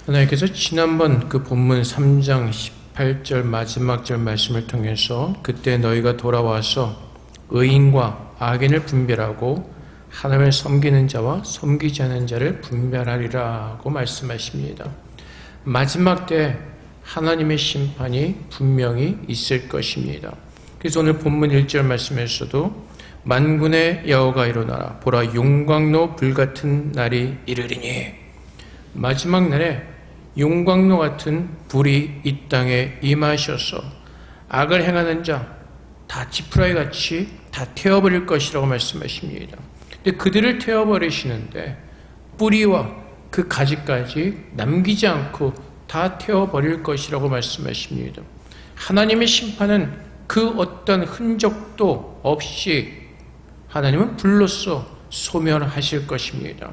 하나님께서 지난번 그 본문 3장 18절 마지막 절 말씀을 통해서 그때 너희가 돌아와서 의인과 악인을 분별하고 하나님을 섬기는 자와 섬기지 않는 자를 분별하리라고 말씀하십니다. 마지막 때 하나님의 심판이 분명히 있을 것입니다. 그래서 오늘 본문 1절 말씀에서도 만군의 여호와가 일어나라 보라 용광로 불같은 날이 이르리니, 마지막 날에 용광로 같은 불이 이 땅에 임하셔서 악을 행하는 자 다 지푸라기 같이 다 태워버릴 것이라고 말씀하십니다. 근데 그들을 태워버리시는데 뿌리와 그 가지까지 남기지 않고 다 태워버릴 것이라고 말씀하십니다. 하나님의 심판은 그 어떤 흔적도 없이 하나님은 불로써 소멸하실 것입니다.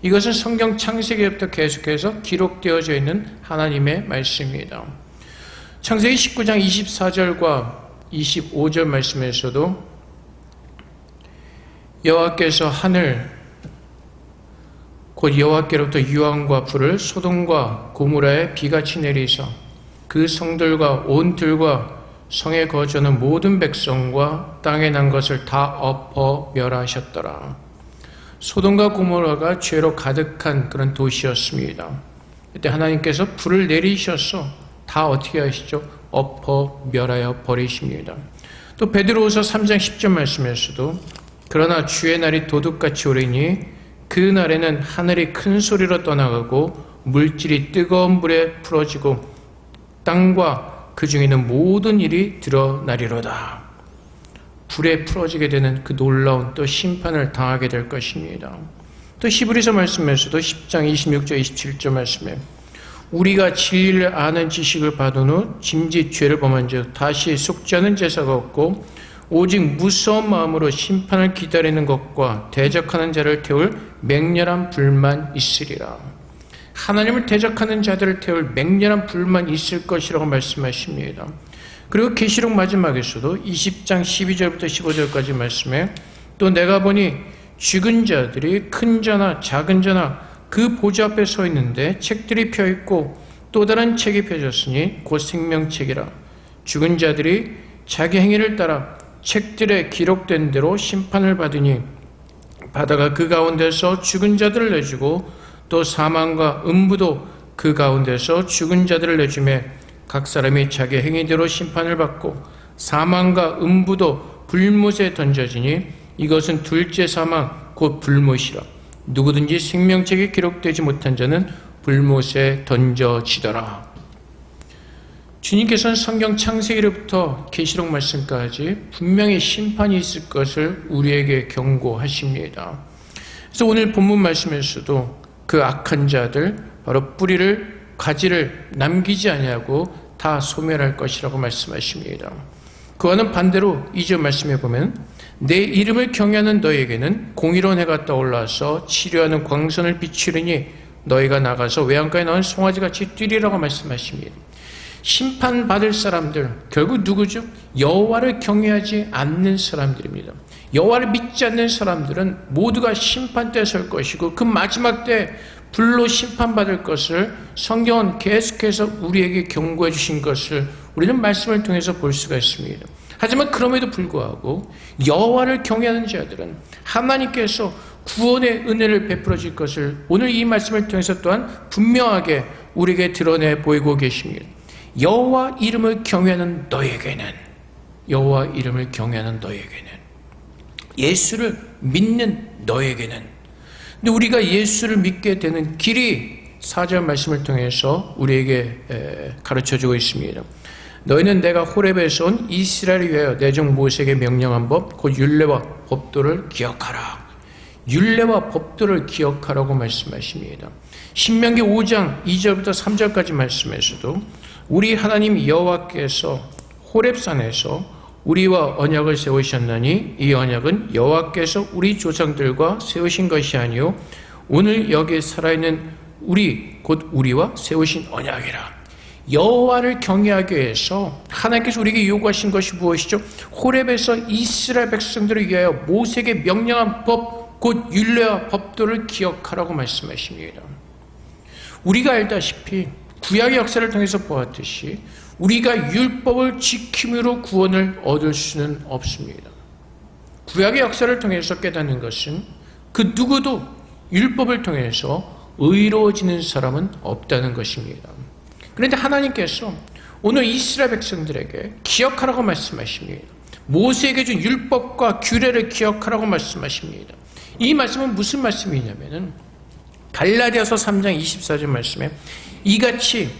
이것은 성경 창세기부터 계속해서 기록되어져 있는 하나님의 말씀입니다. 창세기 19장 24절과 25절 말씀에서도 여호와께서 하늘 곧 여호와께로부터 유황과 불을 소돔과 고모라에 비같이 내리사 그 성들과 온 들과 성에 거주하는 모든 백성과 땅에 난 것을 다 엎어 멸하셨더라. 소돔과 고모라가 죄로 가득한 그런 도시였습니다. 그때 하나님께서 불을 내리셔서 다 어떻게 하시죠? 엎어 멸하여 버리십니다. 또 베드로후서 3장 10절 말씀에서도 그러나 주의 날이 도둑같이 오리니 그 날에는 하늘이 큰 소리로 떠나가고 물질이 뜨거운 불에 풀어지고 땅과 그 중에 있는 모든 일이 드러나리로다. 불에 풀어지게 되는 그 놀라운 또 심판을 당하게 될 것입니다. 또 히브리서 말씀에서도 10장 26절 27절 말씀에 우리가 진리를 아는 지식을 받은 후 짐짓 죄를 범한 즉 다시 속지 않은 제사가 없고 오직 무서운 마음으로 심판을 기다리는 것과 대적하는 자를 태울 맹렬한 불만 있으리라. 하나님을 대적하는 자들을 태울 맹렬한 불만 있을 것이라고 말씀하십니다. 그리고 계시록 마지막에서도 20장 12절부터 15절까지 말씀에 또 내가 보니 죽은 자들이 큰 자나 작은 자나 그 보좌 앞에 서 있는데 책들이 펴있고 또 다른 책이 펴졌으니 곧 생명책이라. 죽은 자들이 자기 행위를 따라 책들에 기록된 대로 심판을 받으니 바다가 그 가운데서 죽은 자들을 내주고 또 사망과 음부도 그 가운데서 죽은 자들을 내주매 각 사람이 자기 행위대로 심판을 받고 사망과 음부도 불못에 던져지니 이것은 둘째 사망 곧 불못이라. 누구든지 생명책에 기록되지 못한 자는 불못에 던져지더라. 주님께서는 성경 창세기로부터 계시록 말씀까지 분명히 심판이 있을 것을 우리에게 경고하십니다. 그래서 오늘 본문 말씀에서도 그 악한 자들 바로 뿌리를 가지를 남기지 아니하고 다 소멸할 것이라고 말씀하십니다. 그와는 반대로 2절 말씀에 보면 내 이름을 경외하는 너희에게는 공의로운 해가 떠올라서 치료하는 광선을 비추리니 너희가 나가서 외양가에 나온 송아지같이 뛰리라고 말씀하십니다. 심판받을 사람들 결국 누구죠? 여호와를 경외하지 않는 사람들입니다. 여호와를 믿지 않는 사람들은 모두가 심판대에 설 것이고 그 마지막 때 불로 심판받을 것을 성경은 계속해서 우리에게 경고해 주신 것을 우리는 말씀을 통해서 볼 수가 있습니다. 하지만 그럼에도 불구하고 여호와를 경외하는 자들은 하나님께서 구원의 은혜를 베풀어 줄 것을 오늘 이 말씀을 통해서 또한 분명하게 우리에게 드러내 보이고 계십니다. 여호와 이름을 경외하는 너에게는, 여호와 이름을 경외하는 너에게는, 예수를 믿는 너에게는, 근데 우리가 예수를 믿게 되는 길이 4절 말씀을 통해서 우리에게 가르쳐주고 있습니다. 너희는 내가 호렙에서 온 이스라엘을 위하여 내 종 모세에게 명령한 법 곧 율례와 법도를 기억하라. 율례와 법도를 기억하라고 말씀하십니다. 신명기 5장 2절부터 3절까지 말씀에서도 우리 하나님 여호와께서 호렙산에서 우리와 언약을 세우셨나니 이 언약은 여호와께서 우리 조상들과 세우신 것이 아니요 오늘 여기에 살아있는 우리 곧 우리와 세우신 언약이라. 여호와를 경외하기 위해서 하나님께서 우리에게 요구하신 것이 무엇이죠? 호렙에서 이스라엘 백성들을 위하여 모세에게 명령한 법 곧 율례와 법도를 기억하라고 말씀하십니다. 우리가 알다시피 구약의 역사를 통해서 보았듯이 우리가 율법을 지킴으로 구원을 얻을 수는 없습니다. 구약의 역사를 통해서 깨닫는 것은 그 누구도 율법을 통해서 의로워지는 사람은 없다는 것입니다. 그런데 하나님께서 오늘 이스라엘 백성들에게 기억하라고 말씀하십니다. 모세에게 준 율법과 규례를 기억하라고 말씀하십니다. 이 말씀은 무슨 말씀이냐면은 갈라디아서 3장 24절 말씀에 이같이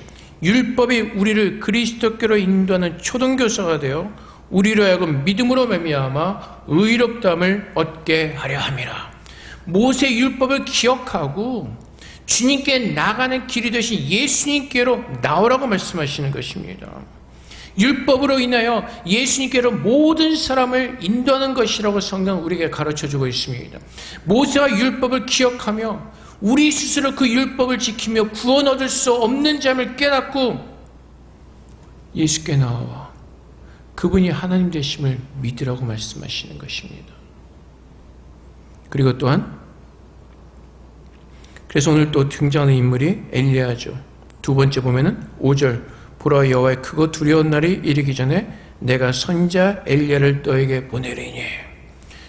율법이 우리를 그리스도께로 인도하는 초등교사가 되어 우리로 하여금 믿음으로 말미암아 의롭다함을 얻게 하려 함이라. 모세의 율법을 기억하고 주님께 나가는 길이 되신 예수님께로 나오라고 말씀하시는 것입니다. 율법으로 인하여 예수님께로 모든 사람을 인도하는 것이라고 성경은 우리에게 가르쳐주고 있습니다. 모세와 율법을 기억하며 우리 스스로 그 율법을 지키며 구원 얻을 수 없는 점을 깨닫고 예수께 나와 그분이 하나님 되심을 믿으라고 말씀하시는 것입니다. 그리고 또한 그래서 오늘 또 등장하는 인물이 엘리야죠. 두 번째 보면은 5절 보라 여호와의 크고 두려운 날이 이르기 전에 내가 선지자 엘리야를 너에게 보내리니.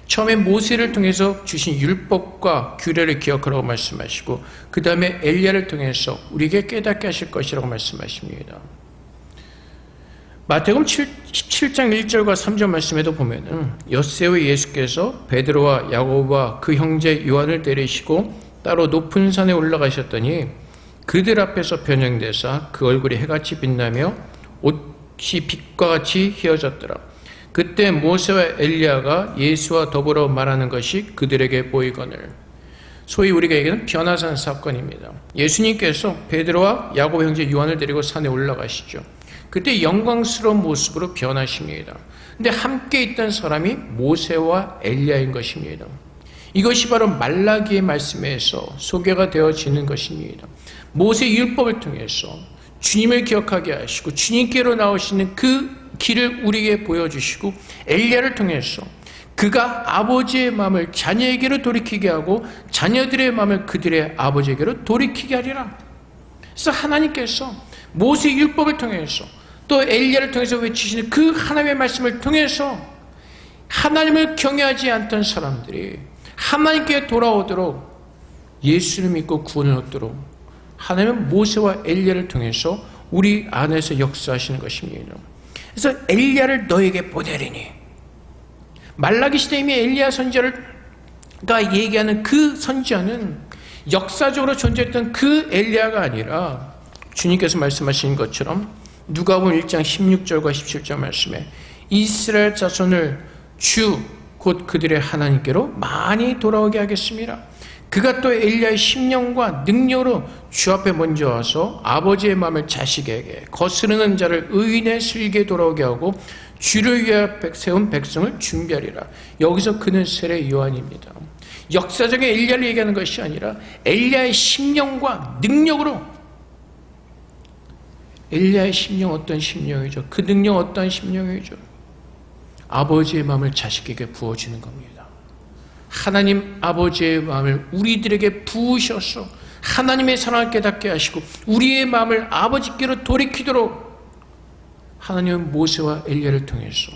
처음에 모세를 통해서 주신 율법과 규례를 기억하라고 말씀하시고 그 다음에 엘리야를 통해서 우리에게 깨닫게 하실 것이라고 말씀하십니다. 마태복음 17장 1절과 3절 말씀에도 보면은 엿새의 예수께서 베드로와 야고보와 그 형제 요한을 데리시고 따로 높은 산에 올라가셨더니 그들 앞에서 변형되사 그 얼굴이 해같이 빛나며 옷이 빛과 같이 휘어졌더라. 그때 모세와 엘리야가 예수와 더불어 말하는 것이 그들에게 보이거늘. 소위 우리가 얘기하는 변화산 사건입니다. 예수님께서 베드로와 야고보 형제 요한을 데리고 산에 올라가시죠. 그때 영광스러운 모습으로 변하십니다. 근데 함께 있던 사람이 모세와 엘리야인 것입니다. 이것이 바로 말라기의 말씀에서 소개가 되어지는 것입니다. 모세의 율법을 통해서 주님을 기억하게 하시고 주님께로 나오시는 그 길을 우리에게 보여주시고 엘리야를 통해서 그가 아버지의 마음을 자녀에게로 돌이키게 하고 자녀들의 마음을 그들의 아버지에게로 돌이키게 하리라. 그래서 하나님께서 모세의 율법을 통해서 또 엘리야를 통해서 외치시는 그 하나님의 말씀을 통해서 하나님을 경외하지 않던 사람들이 하나님께 돌아오도록 예수를 믿고 구원을 얻도록 하나님은 모세와 엘리야를 통해서 우리 안에서 역사하시는 것입니다. 그래서 엘리야를 너에게 보내리니. 말라기 시대 이미 엘리야 선지자가 얘기하는 그 선지자는 역사적으로 존재했던 그 엘리야가 아니라 주님께서 말씀하신 것처럼 누가복음 1장 16절과 17절 말씀에 이스라엘 자손을 주 곧 그들의 하나님께로 많이 돌아오게 하겠습니다. 그가 또 엘리야의 심령과 능력으로 주 앞에 먼저 와서 아버지의 마음을 자식에게 거스르는 자를 의인의 슬기에 돌아오게 하고 주를 위하여 세운 백성을 준비하리라. 여기서 그는 세례 요한입니다. 역사적인 엘리야를 얘기하는 것이 아니라 엘리야의 심령과 능력으로. 엘리야의 심령 어떤 심령이죠? 그 능력 어떤 심령이죠? 아버지의 마음을 자식에게 부어주는 겁니다. 하나님 아버지의 마음을 우리들에게 부으셔서 하나님의 사랑을 깨닫게 하시고 우리의 마음을 아버지께로 돌이키도록 하나님은 모세와 엘리야를 통해서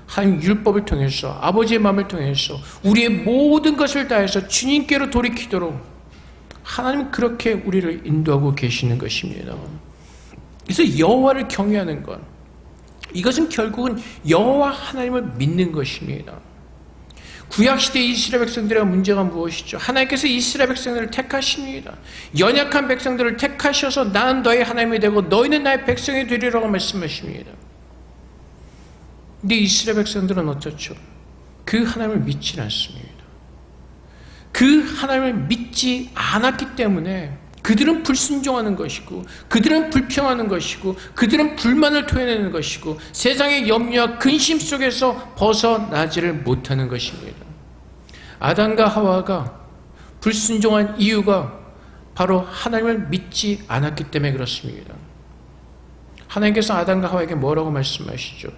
하나님 율법을 통해서 아버지의 마음을 통해서 우리의 모든 것을 다해서 주님께로 돌이키도록 하나님은 그렇게 우리를 인도하고 계시는 것입니다. 그래서 여호와를 경외하는 것, 이것은 결국은 여호와 하나님을 믿는 것입니다. 구약시대 이스라엘 백성들의 문제가 무엇이죠? 하나님께서 이스라엘 백성들을 택하십니다. 연약한 백성들을 택하셔서 나는 너의 하나님이 되고 너희는 나의 백성이 되리라고 말씀하십니다. 근데 이스라엘 백성들은 어떻죠? 그 하나님을 믿지 않습니다. 그 하나님을 믿지 않았기 때문에 그들은 불순종하는 것이고 그들은 불평하는 것이고 그들은 불만을 토해내는 것이고 세상의 염려와 근심 속에서 벗어나지를 못하는 것입니다. 아담과 하와가 불순종한 이유가 바로 하나님을 믿지 않았기 때문에 그렇습니다. 하나님께서 아담과 하와에게 뭐라고 말씀하시죠?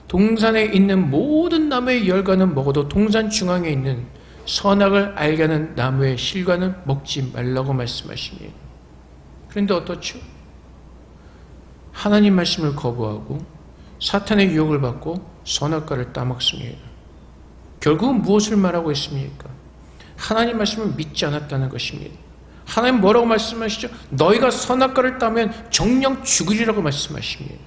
동산에 있는 모든 나무의 열과는 먹어도 동산 중앙에 있는 선악을 알게 하는 나무의 실과는 먹지 말라고 말씀하십니다. 그런데 어떻죠? 하나님 말씀을 거부하고 사탄의 유혹을 받고 선악과를 따먹습니다. 결국은 무엇을 말하고 있습니까? 하나님 말씀을 믿지 않았다는 것입니다. 하나님 뭐라고 말씀하시죠? 너희가 선악과를 따면 정령 죽으리라고 말씀하십니다.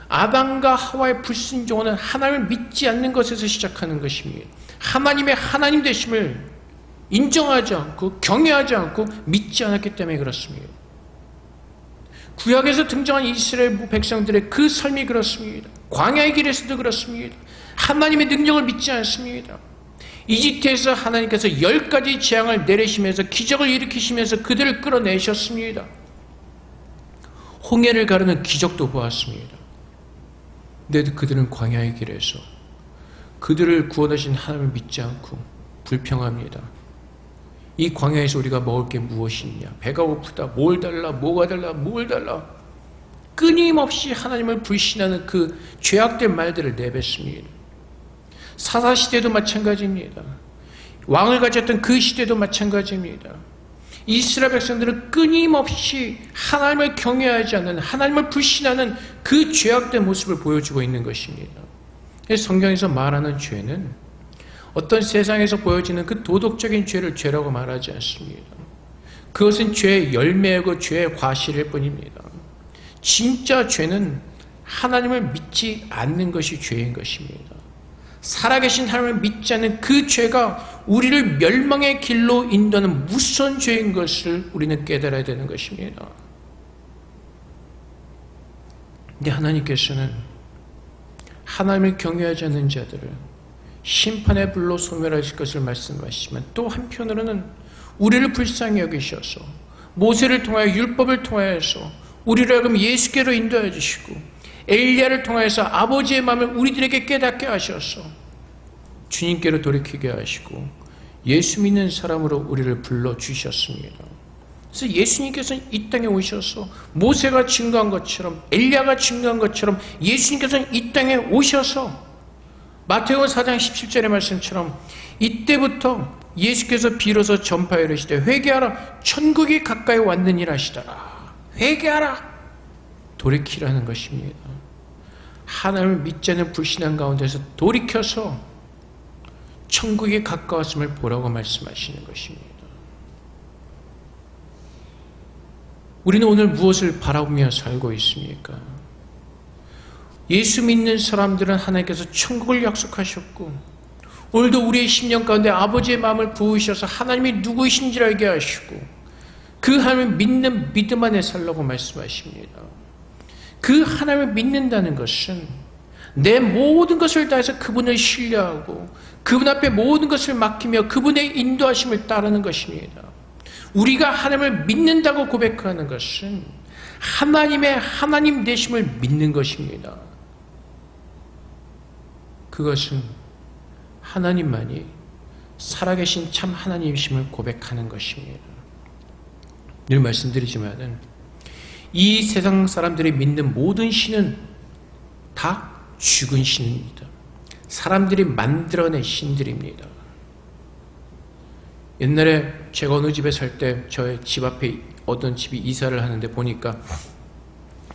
아담과 하와의 불순종은 하나님을 믿지 않는 것에서 시작하는 것입니다. 하나님의 하나님 되심을 인정하지 않고 경외하지 않고 믿지 않았기 때문에 그렇습니다. 구약에서 등장한 이스라엘 백성들의 그 삶이 그렇습니다. 광야의 길에서도 그렇습니다. 하나님의 능력을 믿지 않습니다. 이집트에서 하나님께서 10가지 재앙을 내리시면서 기적을 일으키시면서 그들을 끌어내셨습니다. 홍해를 가르는 기적도 보았습니다. 근데 그들은 광야의 길에서 그들을 구원하신 하나님을 믿지 않고 불평합니다. 이 광야에서 우리가 먹을 게 무엇이 있냐? 배가 고프다. 뭘 달라? 뭐가 달라? 뭘 달라? 끊임없이 하나님을 불신하는 그 죄악된 말들을 내뱉습니다. 사사시대도 마찬가지입니다. 왕을 가졌던 그 시대도 마찬가지입니다. 이스라엘 백성들은 끊임없이 하나님을 경외하지 않는, 하나님을 불신하는 그 죄악된 모습을 보여주고 있는 것입니다. 성경에서 말하는 죄는 어떤 세상에서 보여지는 그 도덕적인 죄를 죄라고 말하지 않습니다. 그것은 죄의 열매고 죄의 과실일 뿐입니다. 진짜 죄는 하나님을 믿지 않는 것이 죄인 것입니다. 살아계신 하나님을 믿지 않는 그 죄가 우리를 멸망의 길로 인도하는 무서운 죄인 것을 우리는 깨달아야 되는 것입니다. 근데 하나님께서는 하나님을 경외하지 않는 자들을 심판의 불로 소멸하실 것을 말씀하시지만 또 한편으로는 우리를 불쌍히 여기셔서 모세를 통하여 율법을 통하여서 우리를 하여금 예수께로 인도해 주시고 엘리야를 통하여서 아버지의 마음을 우리들에게 깨닫게 하셔서 주님께로 돌이키게 하시고 예수 믿는 사람으로 우리를 불러주셨습니다. 그래서 예수님께서는 이 땅에 오셔서 모세가 증거한 것처럼 엘리야가 증거한 것처럼 예수님께서는 이 땅에 오셔서 마태복음 4장 17절의 말씀처럼 이때부터 예수께서 비로소 전파하여 이르시되 회개하라 천국이 가까이 왔느니라 하시더라. 회개하라 돌이키라는 것입니다. 하나님을 믿지 않는 불신앙 가운데서 돌이켜서 천국이 가까웠음을 보라고 말씀하시는 것입니다. 우리는 오늘 무엇을 바라보며 살고 있습니까? 예수 믿는 사람들은 하나님께서 천국을 약속하셨고 오늘도 우리의 심령 가운데 아버지의 마음을 부으셔서 하나님이 누구이신지를 알게 하시고 그 하나님을 믿는 믿음 안에 살라고 말씀하십니다. 그 하나님을 믿는다는 것은 내 모든 것을 다해서 그분을 신뢰하고 그분 앞에 모든 것을 맡기며 그분의 인도하심을 따르는 것입니다. 우리가 하나님을 믿는다고 고백하는 것은 하나님의 하나님 되심을 믿는 것입니다. 그것은 하나님만이 살아계신 참 하나님이심을 고백하는 것입니다. 늘 말씀드리지만은 이 세상 사람들이 믿는 모든 신은 다 죽은 신입니다. 사람들이 만들어낸 신들입니다. 옛날에 제가 어느 집에 살 때 저의 집 앞에 어떤 집이 이사를 하는데 보니까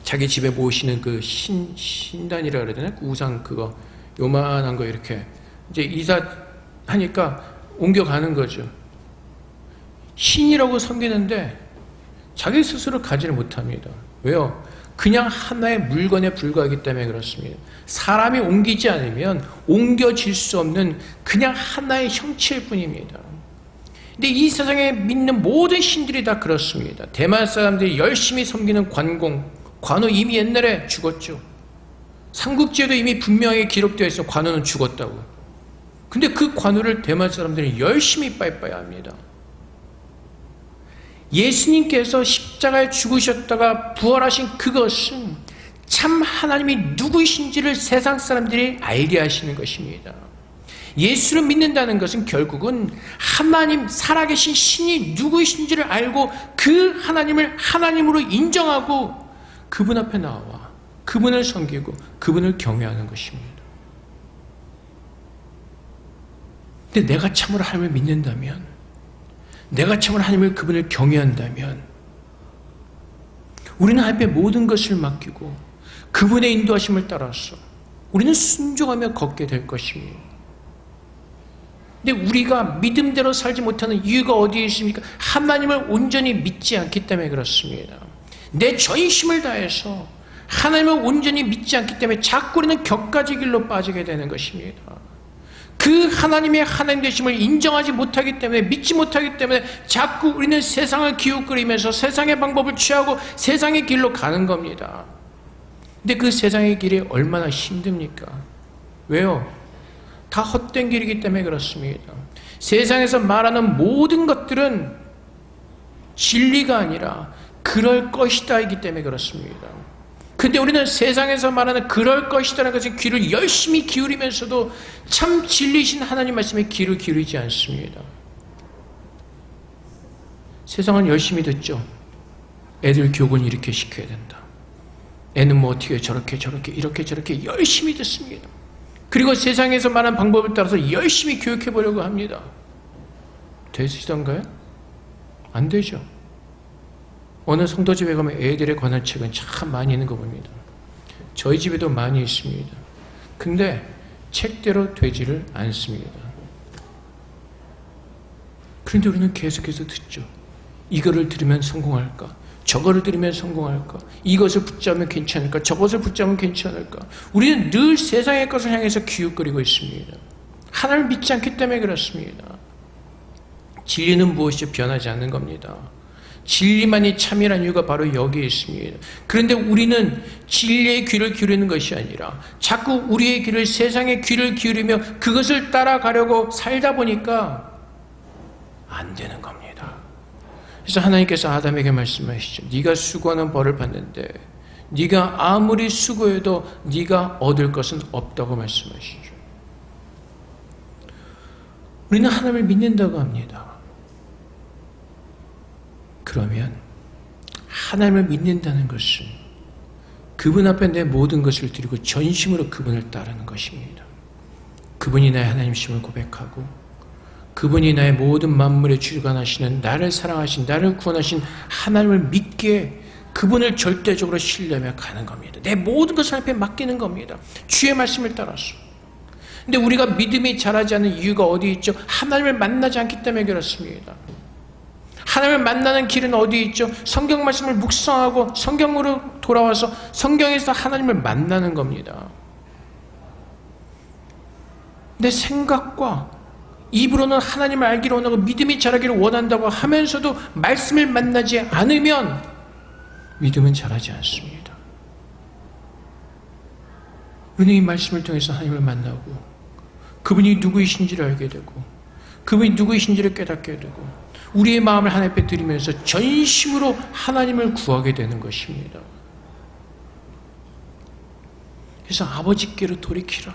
자기 집에 모시는 그 신단이라 그래야 되나? 우상 그거 요만한 거 이렇게 이제 이사하니까 옮겨가는 거죠. 신이라고 섬기는데 자기 스스로 가지를 못합니다. 왜요? 그냥 하나의 물건에 불과하기 때문에 그렇습니다. 사람이 옮기지 않으면 옮겨질 수 없는 그냥 하나의 형체일 뿐입니다. 근데 이 세상에 믿는 모든 신들이 다 그렇습니다. 대만 사람들이 열심히 섬기는 관우 이미 옛날에 죽었죠. 삼국지에도 이미 분명히 기록되어 있어 관우는 죽었다고. 근데 그 관우를 대만 사람들이 열심히 빠이빠이 합니다. 예수님께서 십자가에 죽으셨다가 부활하신 그것은 참 하나님이 누구이신지를 세상 사람들이 알게 하시는 것입니다. 예수를 믿는다는 것은 결국은 하나님 살아계신 신이 누구이신지를 알고 그 하나님을 하나님으로 인정하고 그분 앞에 나와 그분을 섬기고 그분을 경외하는 것입니다. 근데 내가 참으로 하나님을 믿는다면 내가 참으로 하나님을 그분을 경외한다면 우리는 하나님의 모든 것을 맡기고 그분의 인도하심을 따라서 우리는 순종하며 걷게 될 것입니다. 근데 우리가 믿음대로 살지 못하는 이유가 어디에 있습니까? 하나님을 온전히 믿지 않기 때문에 그렇습니다. 내 전심을 다해서 하나님을 온전히 믿지 않기 때문에 자꾸 우리는 격가지 길로 빠지게 되는 것입니다. 그 하나님의 하나님 되심을 인정하지 못하기 때문에, 믿지 못하기 때문에 자꾸 우리는 세상을 기웃거리면서 세상의 방법을 취하고 세상의 길로 가는 겁니다. 근데 그 세상의 길이 얼마나 힘듭니까? 왜요? 다 헛된 길이기 때문에 그렇습니다. 세상에서 말하는 모든 것들은 진리가 아니라 그럴 것이다 이기 때문에 그렇습니다. 근데 우리는 세상에서 말하는 그럴 것이다라는 것에 귀를 열심히 기울이면서도 참 진리신 하나님 말씀에 귀를 기울이지 않습니다. 세상은 열심히 듣죠. 애들 교육은 이렇게 시켜야 된다. 애는 뭐 어떻게 저렇게 이렇게 열심히 듣습니다. 그리고 세상에서 말하는 방법을 따라서 열심히 교육해 보려고 합니다. 되시던가요? 안 되죠. 어느 성도집에 가면 애들에 관한 책은 참 많이 있는 거 봅니다. 저희 집에도 많이 있습니다. 근데 책대로 되지를 않습니다. 그런데 우리는 계속해서 듣죠. 이거를 들으면 성공할까? 저거를 들으면 성공할까? 이것을 붙잡으면 괜찮을까? 저것을 붙잡으면 괜찮을까? 우리는 늘 세상의 것을 향해서 기웃거리고 있습니다. 하나님을 믿지 않기 때문에 그렇습니다. 진리는 무엇이죠? 변하지 않는 겁니다. 진리만이 참이라는 이유가 바로 여기에 있습니다. 그런데 우리는 진리의 귀를 기울이는 것이 아니라 자꾸 우리의 귀를 세상의 귀를 기울이며 그것을 따라가려고 살다 보니까 안 되는 겁니다. 그래서 하나님께서 아담에게 말씀하시죠. 네가 수고하는 벌을 받는데 네가 아무리 수고해도 네가 얻을 것은 없다고 말씀하시죠. 우리는 하나님을 믿는다고 합니다. 그러면 하나님을 믿는다는 것은 그분 앞에 내 모든 것을 드리고 전심으로 그분을 따르는 것입니다. 그분이 나의 하나님심을 고백하고 그분이 나의 모든 만물의 주관하시는 나를 사랑하신 나를 구원하신 하나님을 믿기에 그분을 절대적으로 신뢰하며 가는 겁니다. 내 모든 것을 하나님 앞에 맡기는 겁니다. 주의 말씀을 따라서. 근데 우리가 믿음이 자라지 않는 이유가 어디 있죠? 하나님을 만나지 않기 때문에 그렇습니다. 하나님을 만나는 길은 어디 있죠? 성경 말씀을 묵상하고 성경으로 돌아와서 성경에서 하나님을 만나는 겁니다. 내 생각과 입으로는 하나님을 알기를 원하고 믿음이 자라기를 원한다고 하면서도 말씀을 만나지 않으면 믿음은 자라지 않습니다. 우리는 이 말씀을 통해서 하나님을 만나고 그분이 누구이신지를 알게 되고 그분이 누구이신지를 깨닫게 되고 우리의 마음을 하나님 앞에 드리면서 전심으로 하나님을 구하게 되는 것입니다. 그래서 아버지께로 돌이키라.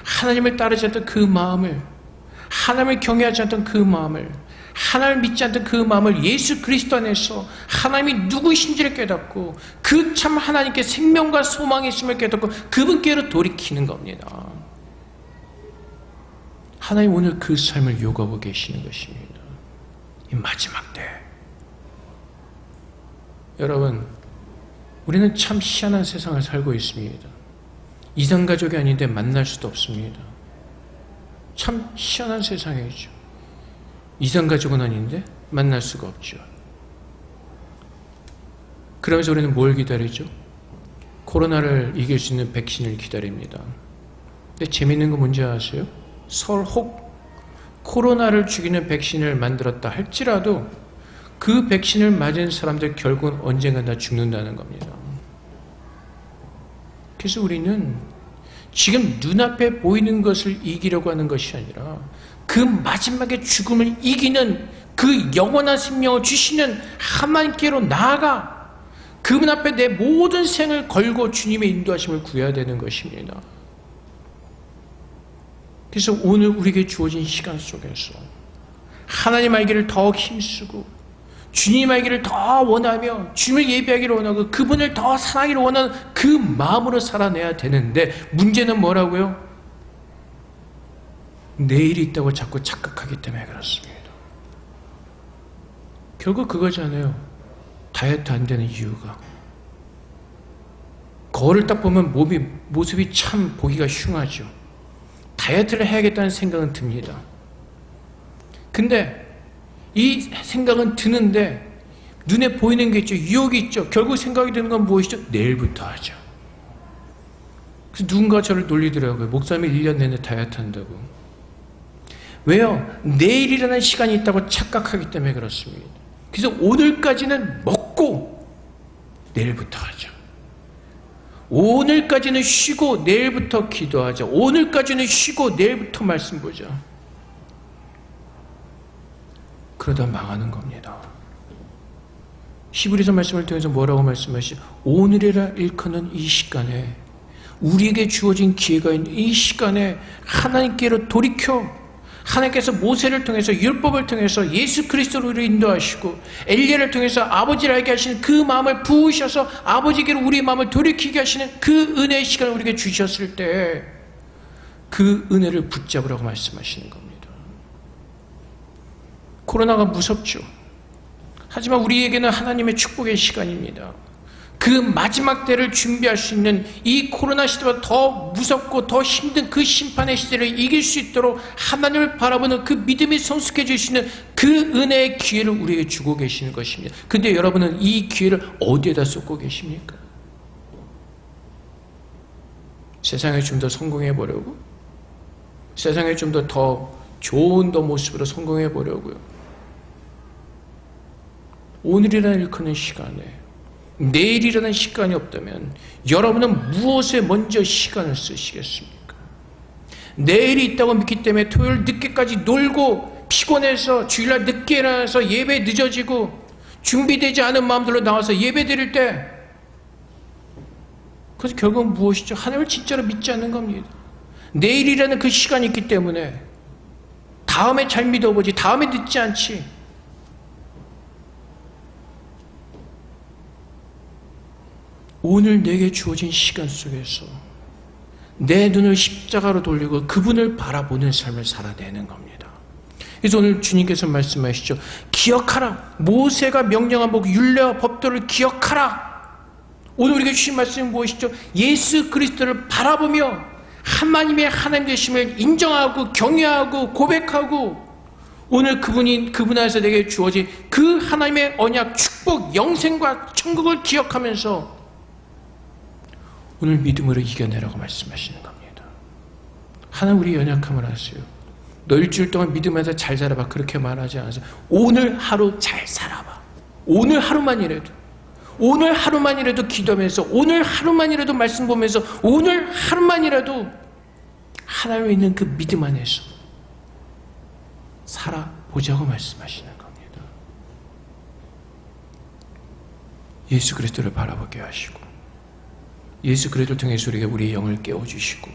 하나님을 따르지 않던 그 마음을, 하나님을 경외하지 않던 그 마음을, 하나님을 믿지 않던 그 마음을 예수 그리스도 안에서 하나님이 누구이신지를 깨닫고 그 참 하나님께 생명과 소망이 있음을 깨닫고 그분께로 돌이키는 겁니다. 하나님 오늘 그 삶을 요구하고 계시는 것입니다. 이 마지막 때 여러분 우리는 참 희한한 세상을 살고 있습니다. 이상가족이 아닌데 만날 수도 없습니다. 참 희한한 세상이죠. 이상가족은 아닌데 만날 수가 없죠. 그러면서 우리는 뭘 기다리죠? 코로나를 이길 수 있는 백신을 기다립니다. 근데 재밌는 거 뭔지 아세요? 혹 코로나를 죽이는 백신을 만들었다 할지라도 그 백신을 맞은 사람들 결국은 언젠가 다 죽는다는 겁니다. 그래서 우리는 지금 눈앞에 보이는 것을 이기려고 하는 것이 아니라 그 마지막에 죽음을 이기는 그 영원한 생명을 주시는 하나님께로 나아가 그분 앞에 내 모든 생을 걸고 주님의 인도하심을 구해야 되는 것입니다. 그래서 오늘 우리에게 주어진 시간 속에서 하나님 알기를 더 힘쓰고 주님 알기를 더 원하며 주님을 예배하기를 원하고 그분을 더 사랑하기를 원하는 그 마음으로 살아내야 되는데 문제는 뭐라고요? 내일이 있다고 자꾸 착각하기 때문에 그렇습니다. 결국 그거잖아요. 다이어트 안 되는 이유가. 거울을 딱 보면 모습이 참 보기가 흉하죠. 다이어트를 해야겠다는 생각은 듭니다. 근데 이 생각은 드는데 눈에 보이는 게 있죠. 유혹이 있죠. 결국 생각이 드는 건 무엇이죠? 내일부터 하죠. 그래서 누군가 저를 놀리더라고요. 목사님이 1년 내내 다이어트 한다고. 왜요? 내일이라는 시간이 있다고 착각하기 때문에 그렇습니다. 그래서 오늘까지는 먹고 내일부터 하죠. 오늘까지는 쉬고 내일부터 기도하자. 오늘까지는 쉬고 내일부터 말씀 보자. 그러다 망하는 겁니다. 히브리서 말씀을 통해서 뭐라고 말씀하시죠? 오늘이라 일컫는 이 시간에, 우리에게 주어진 기회가 있는 이 시간에 하나님께로 돌이켜, 하나님께서 모세를 통해서, 율법을 통해서 예수 그리스도로 우리를 인도하시고 엘리야를 통해서 아버지를 알게 하시는 그 마음을 부으셔서 아버지께로 우리의 마음을 돌이키게 하시는 그 은혜의 시간을 우리에게 주셨을 때 그 은혜를 붙잡으라고 말씀하시는 겁니다. 코로나가 무섭죠. 하지만 우리에게는 하나님의 축복의 시간입니다. 그 마지막 때를 준비할 수 있는 이 코로나 시대보다 더 무섭고 더 힘든 그 심판의 시대를 이길 수 있도록 하나님을 바라보는 그 믿음이 성숙해질 수 있는 그 은혜의 기회를 우리에게 주고 계시는 것입니다. 근데 여러분은 이 기회를 어디에다 쏟고 계십니까? 세상에 좀 더 성공해 보려고? 세상에 좀 더 좋은 모습으로 성공해 보려고요? 오늘이라는 일컫는 시간에, 내일이라는 시간이 없다면 여러분은 무엇에 먼저 시간을 쓰시겠습니까? 내일이 있다고 믿기 때문에 토요일 늦게까지 놀고 피곤해서 주일날 늦게 일어나서 예배 늦어지고 준비되지 않은 마음들로 나와서 예배 드릴 때, 그래서 결국은 무엇이죠? 하나님을 진짜로 믿지 않는 겁니다. 내일이라는 그 시간이 있기 때문에 다음에 잘 믿어보지, 다음에 늦지 않지. 오늘 내게 주어진 시간 속에서 내 눈을 십자가로 돌리고 그분을 바라보는 삶을 살아내는 겁니다. 그래서 오늘 주님께서 말씀하시죠. 기억하라. 모세가 명령한 율례와 법도를 기억하라. 오늘 우리에게 주신 말씀은 무엇이죠? 예수 그리스도를 바라보며 하나님의 하나님 되심을 인정하고 경외하고 고백하고 오늘 그분 안에서 내게 주어진 그 하나님의 언약, 축복, 영생과 천국을 기억하면서 오늘 믿음으로 이겨내라고 말씀하시는 겁니다. 하나님 우리 연약함을 아세요. 너 일주일 동안 믿으면서 잘 살아봐. 그렇게 말하지 않아서 오늘 하루 잘 살아봐. 오늘 하루만이라도, 오늘 하루만이라도 기도하면서, 오늘 하루만이라도 말씀 보면서, 오늘 하루만이라도 하나님에 있는 그 믿음 안에서 살아보자고 말씀하시는 겁니다. 예수 그리스도를 바라보게 하시고 예수 그리스도를 통해서 우리에게 우리의 영을 깨워주시고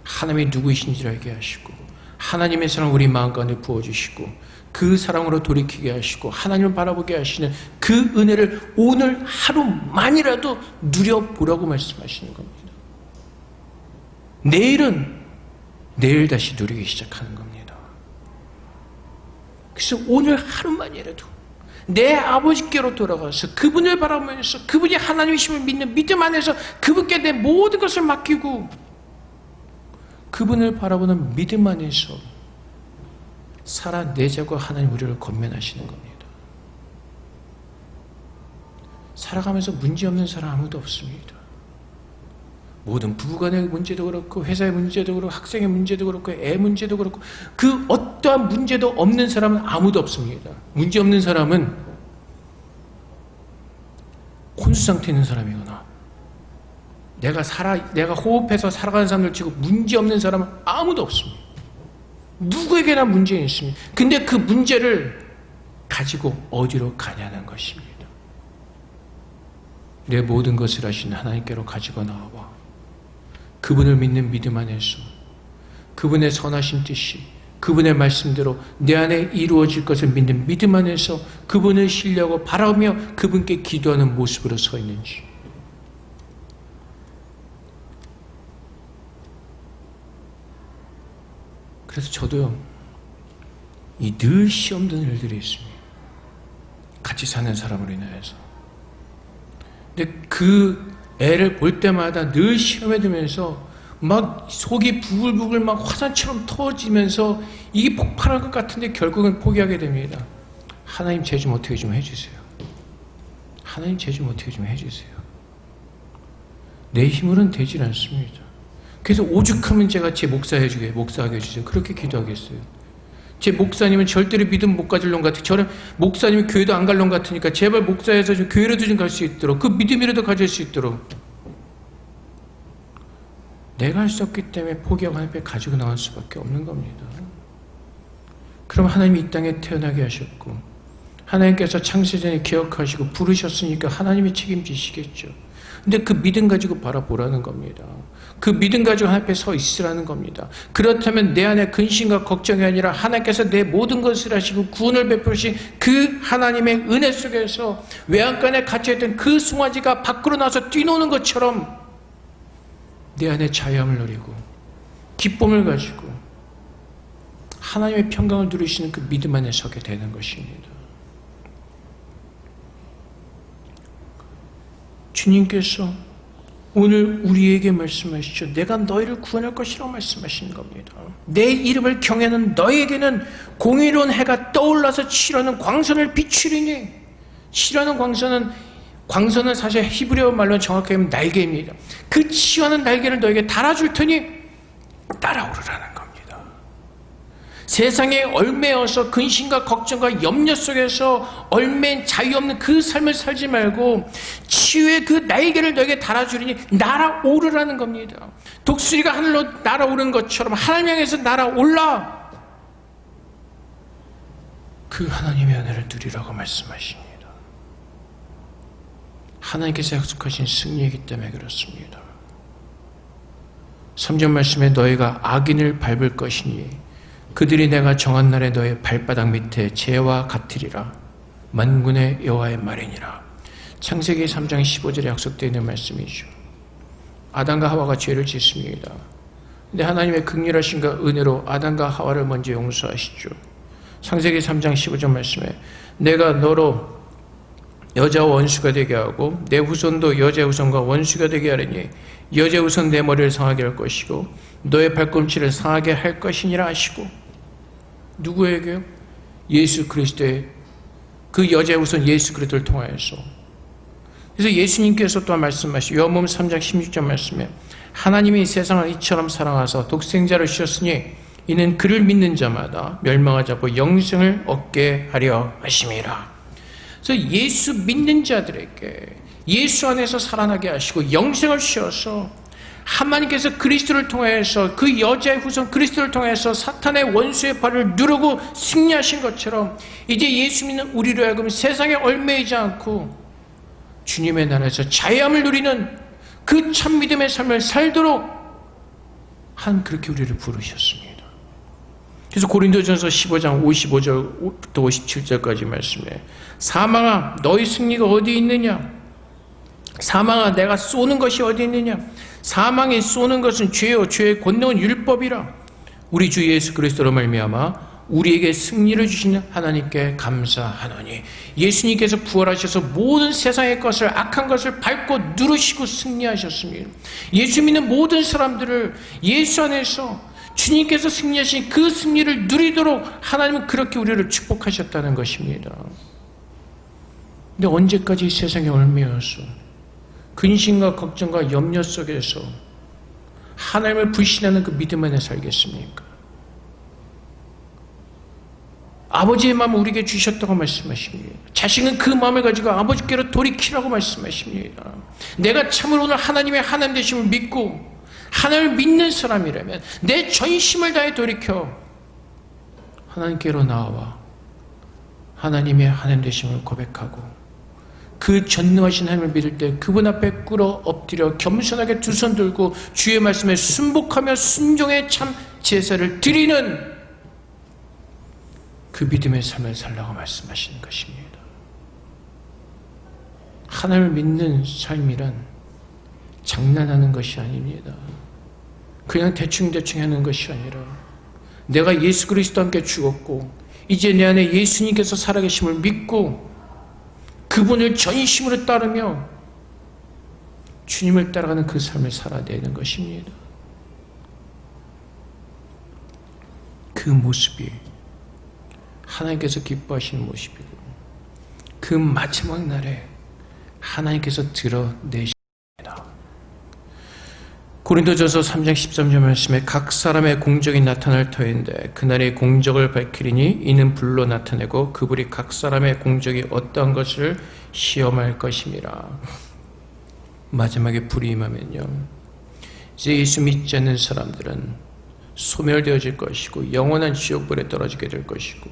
하나님이 누구이신지를 알게 하시고 하나님의 사랑 우리 마음 가운데 부어주시고 그 사랑으로 돌이키게 하시고 하나님을 바라보게 하시는 그 은혜를 오늘 하루만이라도 누려보라고 말씀하시는 겁니다. 내일은 내일 다시 누리기 시작하는 겁니다. 그래서 오늘 하루만이라도 내 아버지께로 돌아가서 그분을 바라보면서 그분이 하나님이심을 믿는 믿음 안에서 그분께 내 모든 것을 맡기고 그분을 바라보는 믿음 안에서 살아내자고 하나님 우리를 권면하시는 겁니다. 살아가면서 문제없는 사람 아무도 없습니다. 모든 부부간의 문제도 그렇고 회사의 문제도 그렇고 학생의 문제도 그렇고 애 문제도 그렇고 그 어떠한 문제도 없는 사람은 아무도 없습니다. 문제 없는 사람은 혼수 상태에 있는 사람이거나 내가 호흡해서 살아가는 사람들 치고 문제 없는 사람은 아무도 없습니다. 누구에게나 문제는 있습니다. 근데 그 문제를 가지고 어디로 가냐는 것입니다. 내 모든 것을 하신 하나님께로 가지고 나와봐. 그분을 믿는 믿음 안에서 그분의 선하신 뜻이 그분의 말씀대로 내 안에 이루어질 것을 믿는 믿음 안에서 그분을 신뢰하고 바라보며 그분께 기도하는 모습으로 서 있는지. 그래서 저도요, 이 늘 시험 드는 일들이 있습니다. 같이 사는 사람으로 인해서. 근데 그 애를 볼 때마다 늘 시험에 들면서 막 속이 부글부글 막 화산처럼 터지면서 이게 폭발할 것 같은데 결국은 포기하게 됩니다. 하나님 제 좀 어떻게 좀 해주세요. 하나님 제 좀 어떻게 좀 해주세요. 내 힘으로는 되질 않습니다. 그래서 오죽하면 제가 제 목사하게 해주세요. 그렇게 기도하겠어요. 제 목사님은 절대로 믿음 못 가질 놈 같아. 저는 목사님이 교회도 안 갈 놈 같으니까 제발 목사에서 좀 교회라도 좀 갈 수 있도록, 그 믿음이라도 가질 수 있도록. 내가 할 수 없기 때문에 포기하고 하나님 앞에 가지고 나갈 수밖에 없는 겁니다. 그럼 하나님이 이 땅에 태어나게 하셨고 하나님께서 창세전에 기억하시고 부르셨으니까 하나님이 책임지시겠죠. 근데 그 믿음 가지고 바라보라는 겁니다. 그 믿음 가지고 하나님 앞에 서 있으라는 겁니다. 그렇다면 내 안에 근심과 걱정이 아니라 하나님께서 내 모든 것을 하시고 구원을 베푸신 그 하나님의 은혜 속에서 외양간에 갇혀있던 그 송아지가 밖으로 나와서 뛰노는 것처럼 내 안에 자유함을 누리고 기쁨을 가지고 하나님의 평강을 누리시는 그 믿음 안에 서게 되는 것입니다. 주님께서 오늘 우리에게 말씀하시죠. 내가 너희를 구원할 것이라고 말씀하시는 겁니다. 내 이름을 경외하는 너에게는 공의로운 해가 떠올라서 치러는 광선을 비추리니, 치러는 광선은 사실 히브리어 말로 정확하게 하면 날개입니다. 그 치어는 날개를 너에게 달아줄 테니 따라오르라는 겁니다. 세상에 얽매여서 근심과 걱정과 염려 속에서 얽매인 자유 없는 그 삶을 살지 말고 치유의 그 날개를 너에게 달아주리니 날아오르라는 겁니다. 독수리가 하늘로 날아오르는 것처럼 하나님 향해서 날아올라. 그 하나님의 은혜를 누리라고 말씀하십니다. 하나님께서 약속하신 승리이기 때문에 그렇습니다. 3절 말씀에 너희가 악인을 밟을 것이니 그들이 내가 정한 날에 너의 발바닥 밑에 재와 같으리라. 만군의 여호와의 말이니라. 창세기 3장 15절에 약속되어 있는 말씀이죠. 아담과 하와가 죄를 짓습니다. 근데 하나님의 긍휼하심과 은혜로 아담과 하와를 먼저 용서하시죠. 창세기 3장 15절 말씀에 내가 너로 여자와 원수가 되게 하고 내 후손도 여자의 후손과 원수가 되게 하리니 여자의 후손 내 머리를 상하게 할 것이고 너의 발꿈치를 상하게 할 것이니라 하시고, 누구에게요? 예수 그리스도의 그 여자의 후손 예수 그리스도를 통하여서. 그래서 예수님께서 또한 말씀하시고 요한복음 3장 16절 말씀에 하나님이 세상을 이처럼 사랑하사 독생자를 주셨으니 이는 그를 믿는 자마다 멸망하지 않고 영생을 얻게 하려 하심이라. 그래서 예수 믿는 자들에게 예수 안에서 살아나게 하시고 영생을 주셔서 하나님께서 그리스도를 통해서 그 여자의 후손 그리스도를 통해서 사탄의 원수의 발을 누르고 승리하신 것처럼 이제 예수 믿는 우리로 하여금 세상에 얽매이지 않고 주님의 나라에서 자유함을 누리는 그 참 믿음의 삶을 살도록 그렇게 우리를 부르셨습니다. 그래서 고린도전서 15장 55절부터 57절까지 말씀에 사망아 너희 승리가 어디 있느냐? 사망아 내가 쏘는 것이 어디 있느냐? 사망이 쏘는 것은 죄요 죄의 권능은 율법이라. 우리 주 예수 그리스도로 말미암아 우리에게 승리를 주시는 하나님께 감사하노니. 예수님께서 부활하셔서 모든 세상의 것을 악한 것을 밟고 누르시고 승리하셨습니다. 예수 믿는 모든 사람들을 예수 안에서 주님께서 승리하신 그 승리를 누리도록 하나님은 그렇게 우리를 축복하셨다는 것입니다. 근데 언제까지 세상에 얽매여서 근심과 걱정과 염려 속에서 하나님을 불신하는 그 믿음 안에 살겠습니까? 아버지의 마음을 우리에게 주셨다고 말씀하십니다. 자식은 그 마음을 가지고 아버지께로 돌이키라고 말씀하십니다. 내가 참으로 오늘 하나님의 하나님 되심을 믿고 하나님을 믿는 사람이라면 내 전심을 다해 돌이켜 하나님께로 나와 하나님의 하나님 되심을 고백하고 그 전능하신 하나님을 믿을 때 그분 앞에 꿇어 엎드려 겸손하게 두 손 들고 주의 말씀에 순복하며 순종의 참 제사를 드리는 그 믿음의 삶을 살라고 말씀하시는 것입니다. 하나님을 믿는 삶이란 장난하는 것이 아닙니다. 그냥 대충대충 하는 것이 아니라 내가 예수 그리스도와 함께 죽었고 이제 내 안에 예수님께서 살아계심을 믿고 그분을 전심으로 따르며 주님을 따라가는 그 삶을 살아내는 것입니다. 그 모습이 하나님께서 기뻐하시는 모습이고 그 마지막 날에 하나님께서 드러내십니다. 고린도전서 3장 13절 말씀에 각 사람의 공적이 나타날 터인데 그날의 공적을 밝히리니 이는 불로 나타내고 그 불이 각 사람의 공적이 어떠한 것을 시험할 것임이라. 마지막에 불이 임하면요, 이제 예수 믿지 않는 사람들은 소멸되어질 것이고 영원한 지옥불에 떨어지게 될 것이고,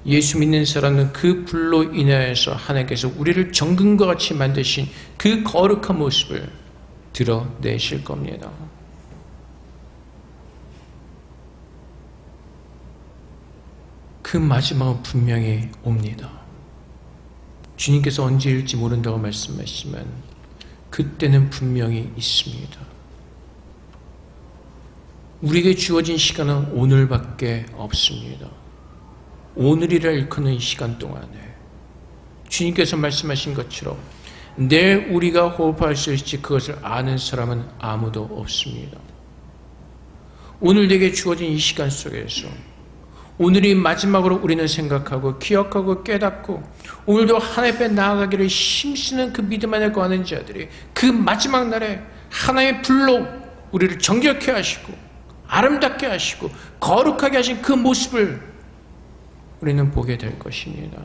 예수 믿는 사람은 그 불로 인하여서 하나님께서 우리를 정금과 같이 만드신 그 거룩한 모습을 드러내실 겁니다. 그 마지막은 분명히 옵니다. 주님께서 언제 일지 모른다고 말씀하시지만 그때는 분명히 있습니다. 우리에게 주어진 시간은 오늘밖에 없습니다. 오늘이라 일컫는 이 시간 동안에 주님께서 말씀하신 것처럼 내일 우리가 호흡할 수 있을지 그것을 아는 사람은 아무도 없습니다. 오늘 내게 주어진 이 시간 속에서 오늘이 마지막으로 우리는 생각하고 기억하고 깨닫고 오늘도 하나님 앞에 나아가기를 힘쓰는 그 믿음 안에 거하는 자들이 그 마지막 날에 하나님의 불로 우리를 정결케 하시고 아름답게 하시고 거룩하게 하신 그 모습을 우리는 보게 될 것입니다.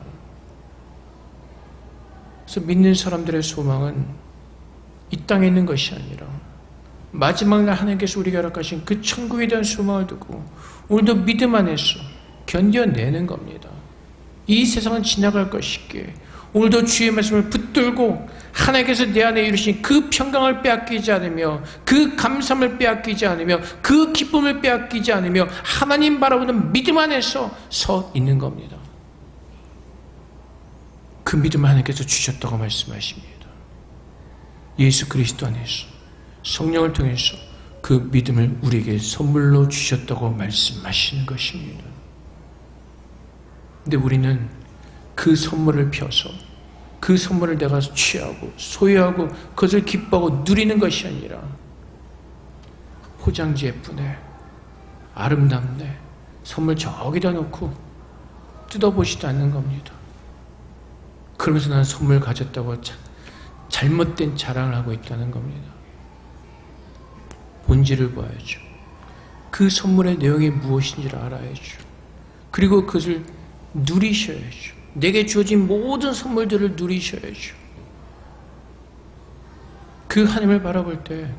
그래서 믿는 사람들의 소망은 이 땅에 있는 것이 아니라 마지막 날 하나님께서 우리에게 허락하신 그 천국에 대한 소망을 두고 오늘도 믿음 안에서 견뎌내는 겁니다. 이 세상은 지나갈 것이기에 오늘도 주의 말씀을 붙들고 하나님께서 내 안에 이루신 그 평강을 빼앗기지 않으며 그 감사함을 빼앗기지 않으며 그 기쁨을 빼앗기지 않으며 하나님 바라보는 믿음 안에서 서 있는 겁니다. 그 믿음을 하나님께서 주셨다고 말씀하십니다. 예수 그리스도 안에서 성령을 통해서 그 믿음을 우리에게 선물로 주셨다고 말씀하시는 것입니다. 근데 우리는 그 선물을 펴서 그 선물을 내가 취하고 소유하고 그것을 기뻐하고 누리는 것이 아니라 포장지 예쁘네, 아름답네, 선물 저기다 놓고 뜯어보지도 않는 겁니다. 그러면서 나는 선물 가졌다고 잘못된 자랑을 하고 있다는 겁니다. 본질을 봐야죠. 그 선물의 내용이 무엇인지를 알아야죠. 그리고 그것을 누리셔야죠. 내게 주어진 모든 선물들을 누리셔야죠. 그 하나님을 바라볼 때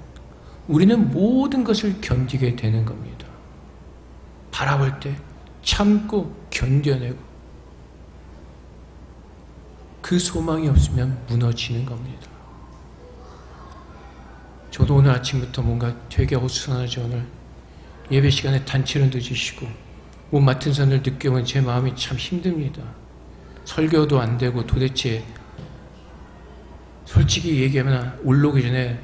우리는 모든 것을 견디게 되는 겁니다. 바라볼 때 참고 견뎌내고, 그 소망이 없으면 무너지는 겁니다. 저도 오늘 아침부터 뭔가 되게 어수선하죠. 오늘 예배 시간에 단체로 늦으시고 몸 맡은 산을 늦게 오면 제 마음이 참 힘듭니다. 설교도 안 되고 도대체 솔직히 얘기하면 올라오기 전에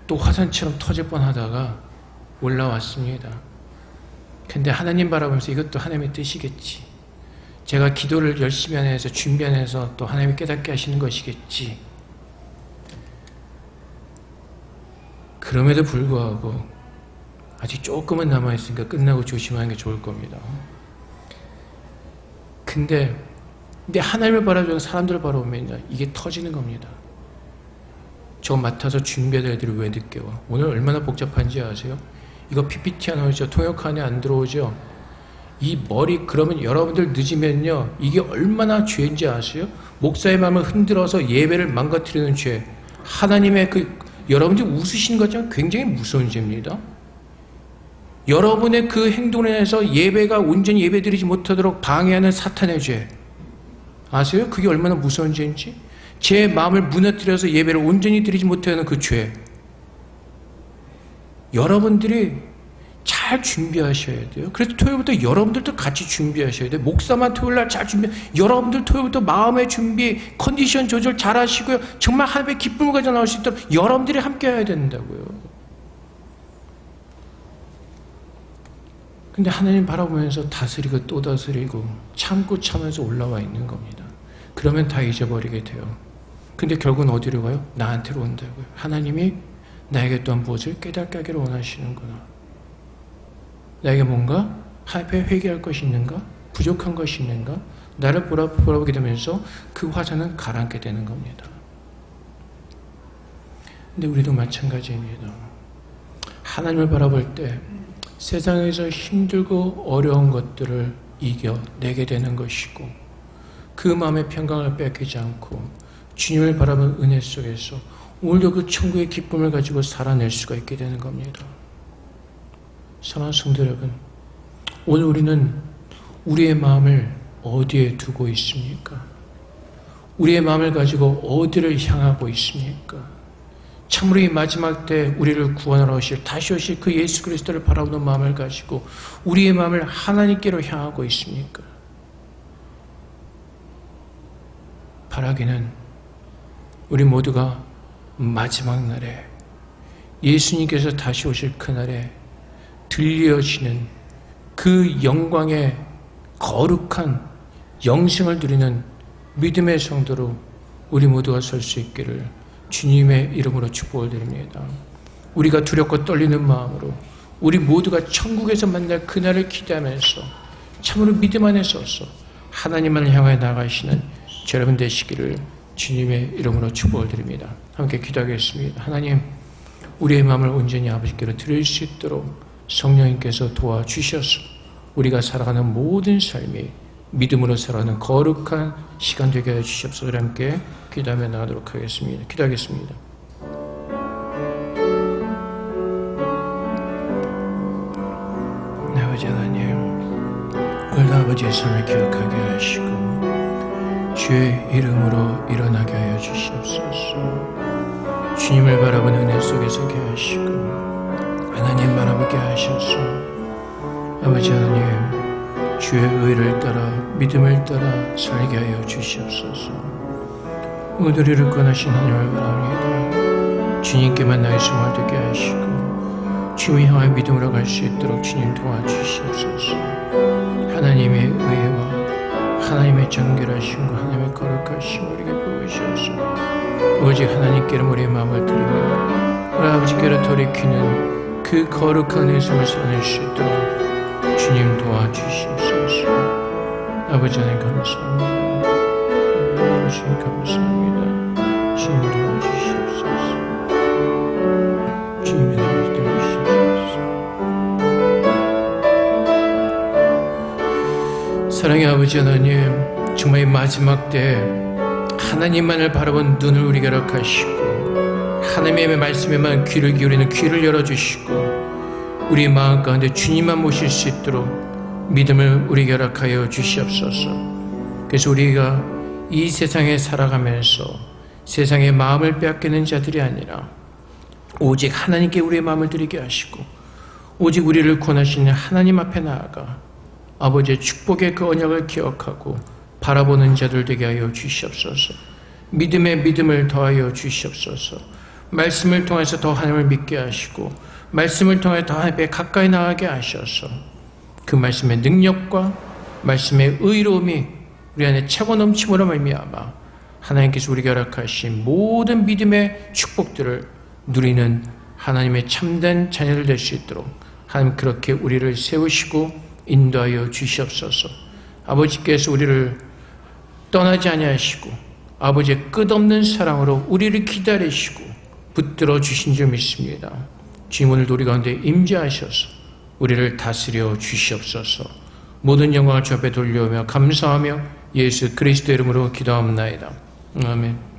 또 화산처럼 터질 뻔하다가 올라왔습니다. 근데 하나님 바라보면서 이것도 하나님의 뜻이겠지, 제가 기도를 열심히 해서 준비해서 또 하나님이 깨닫게 하시는 것이겠지. 그럼에도 불구하고 아직 조금은 남아있으니까 끝나고 조심하는 게 좋을 겁니다. 근데 하나님을 바라보고 사람들을 바라보면 이게 터지는 겁니다. 저 맡아서 준비해야 될 애들이 왜 늦게 와? 오늘 얼마나 복잡한지 아세요? 이거 PPT 안 나오죠? 통역 안에 안 들어오죠? 이 머리, 그러면 여러분들 늦으면요, 이게 얼마나 죄인지 아세요? 목사의 마음을 흔들어서 예배를 망가뜨리는 죄. 하나님의 여러분들 웃으시는 것처럼 굉장히 무서운 죄입니다. 여러분의 그 행동에 의해서 예배가 온전히 예배드리지 못하도록 방해하는 사탄의 죄. 아세요? 그게 얼마나 무서운 죄인지? 제 마음을 무너뜨려서 예배를 온전히 드리지 못하는 그 죄. 여러분들이 잘 준비하셔야 돼요. 그래서 토요일부터 여러분들도 같이 준비하셔야 돼요. 목사만 토요일날 잘 여러분들 토요일부터 마음의 준비, 컨디션 조절 잘 하시고요. 정말 하나님의 기쁨을 가져 나올 수 있도록 여러분들이 함께 해야 된다고요. 근데 하나님 바라보면서 다스리고 또 다스리고 참고 참으면서 올라와 있는 겁니다. 그러면 다 잊어버리게 돼요. 근데 결국은 어디로 가요? 나한테로 온다고요. 하나님이 나에게 또한 무엇을 깨닫게 하기를 원하시는구나. 나에게 뭔가 앞에 회개할 것이 있는가? 부족한 것이 있는가? 나를 돌아보게 되면서 그 화자는 가라앉게 되는 겁니다. 근데 우리도 마찬가지입니다. 하나님을 바라볼 때 세상에서 힘들고 어려운 것들을 이겨내게 되는 것이고, 그 마음의 평강을 뺏기지 않고 주님을 바라본 은혜 속에서 오늘도 그 천국의 기쁨을 가지고 살아낼 수가 있게 되는 겁니다. 사랑하는 성도 여러분, 오늘 우리는 우리의 마음을 어디에 두고 있습니까? 우리의 마음을 가지고 어디를 향하고 있습니까? 참으로 이 마지막 때 우리를 구원하러 오실, 다시 오실 그 예수 그리스도를 바라보는 마음을 가지고 우리의 마음을 하나님께로 향하고 있습니까? 바라기는 우리 모두가 마지막 날에 예수님께서 다시 오실 그날에 들려지는 그 영광의 거룩한 영생을 누리는 믿음의 성도로 우리 모두가 설 수 있기를 주님의 이름으로 축복을 드립니다. 우리가 두렵고 떨리는 마음으로 우리 모두가 천국에서 만날 그날을 기대하면서 참으로 믿음 안에 서서 하나님을 향해 나가시는 여러분 되시기를 주님의 이름으로 축복을 드립니다. 함께 기도하겠습니다. 하나님, 우리의 마음을 온전히 아버지께로 드릴 수 있도록 성령님께서 도와주셔서 우리가 살아가는 모든 삶이 믿음으로 살아가는 거룩한 시간 되게 해 주시옵소서. 함께 기도하며 나가도록 하겠습니다. 기도하겠습니다. 네, 아버지 하나님, 오늘도 아버지의 삶을 기억하게 하시고 주의 이름으로 일어나게 하여 주시옵소서. 주님을 바라보는 은혜 속에 서게 하시고 하나님 바라보게 하셔서 아버지 하나님, 주의 의를 따라 믿음을 따라 살게 하여 주시옵소서. 오늘 우리를 권하신 하나님을 바랍니다. 주님께만 나의 소망을 두게 하시고 주님을 향하여 믿음으로 갈 수 있도록 주님 도와주시옵소서. 하나님의 의와 하나님의 정결하심과 하나님의 거룩하심 우리에게 보이셔서 오직 하나님께로 우리의 마음을 드리며 우리 아버지께로 돌이키는 그 거룩한 내 삶을 살아낼 수 있도록 주님 도와주시옵소서. 아버지 하나님 감사합니다. 아버지 감사합니다. 주님 도와주시옵소서. 주님의 나를 도와주시옵소서. 사랑의 아버지 하나님, 정말 이 마지막 때 하나님만을 바라본 눈을 우리에게 허락하시고 하나님의 말씀에만 귀를 기울이는 귀를 열어주시고 우리 마음 가운데 주님만 모실 수 있도록 믿음을 우리에게 허락하여 주시옵소서. 그래서 우리가 이 세상에 살아가면서 세상의 마음을 빼앗기는 자들이 아니라 오직 하나님께 우리의 마음을 드리게 하시고 오직 우리를 구원하시는 하나님 앞에 나아가 아버지의 축복의 그 언약을 기억하고 바라보는 자들 되게 하여 주시옵소서. 믿음에 믿음을 더하여 주시옵소서. 말씀을 통해서 더 하나님을 믿게 하시고 말씀을 통해 더 하나님께 가까이 나가게 하셔서 그 말씀의 능력과 말씀의 의로움이 우리 안에 차고 넘침으로 말미암아 하나님께서 우리에게 허락하신 모든 믿음의 축복들을 누리는 하나님의 참된 자녀들 될 수 있도록 하나님 그렇게 우리를 세우시고 인도하여 주시옵소서. 아버지께서 우리를 떠나지 아니하시고 아버지의 끝없는 사랑으로 우리를 기다리시고 붙들어 주신 줄 믿습니다. 주님, 오늘도 우리 가운데 임재하셔서 우리를 다스려 주시옵소서. 모든 영광을 주 앞에 돌려오며 감사하며 예수 그리스도 이름으로 기도합니다. 아멘.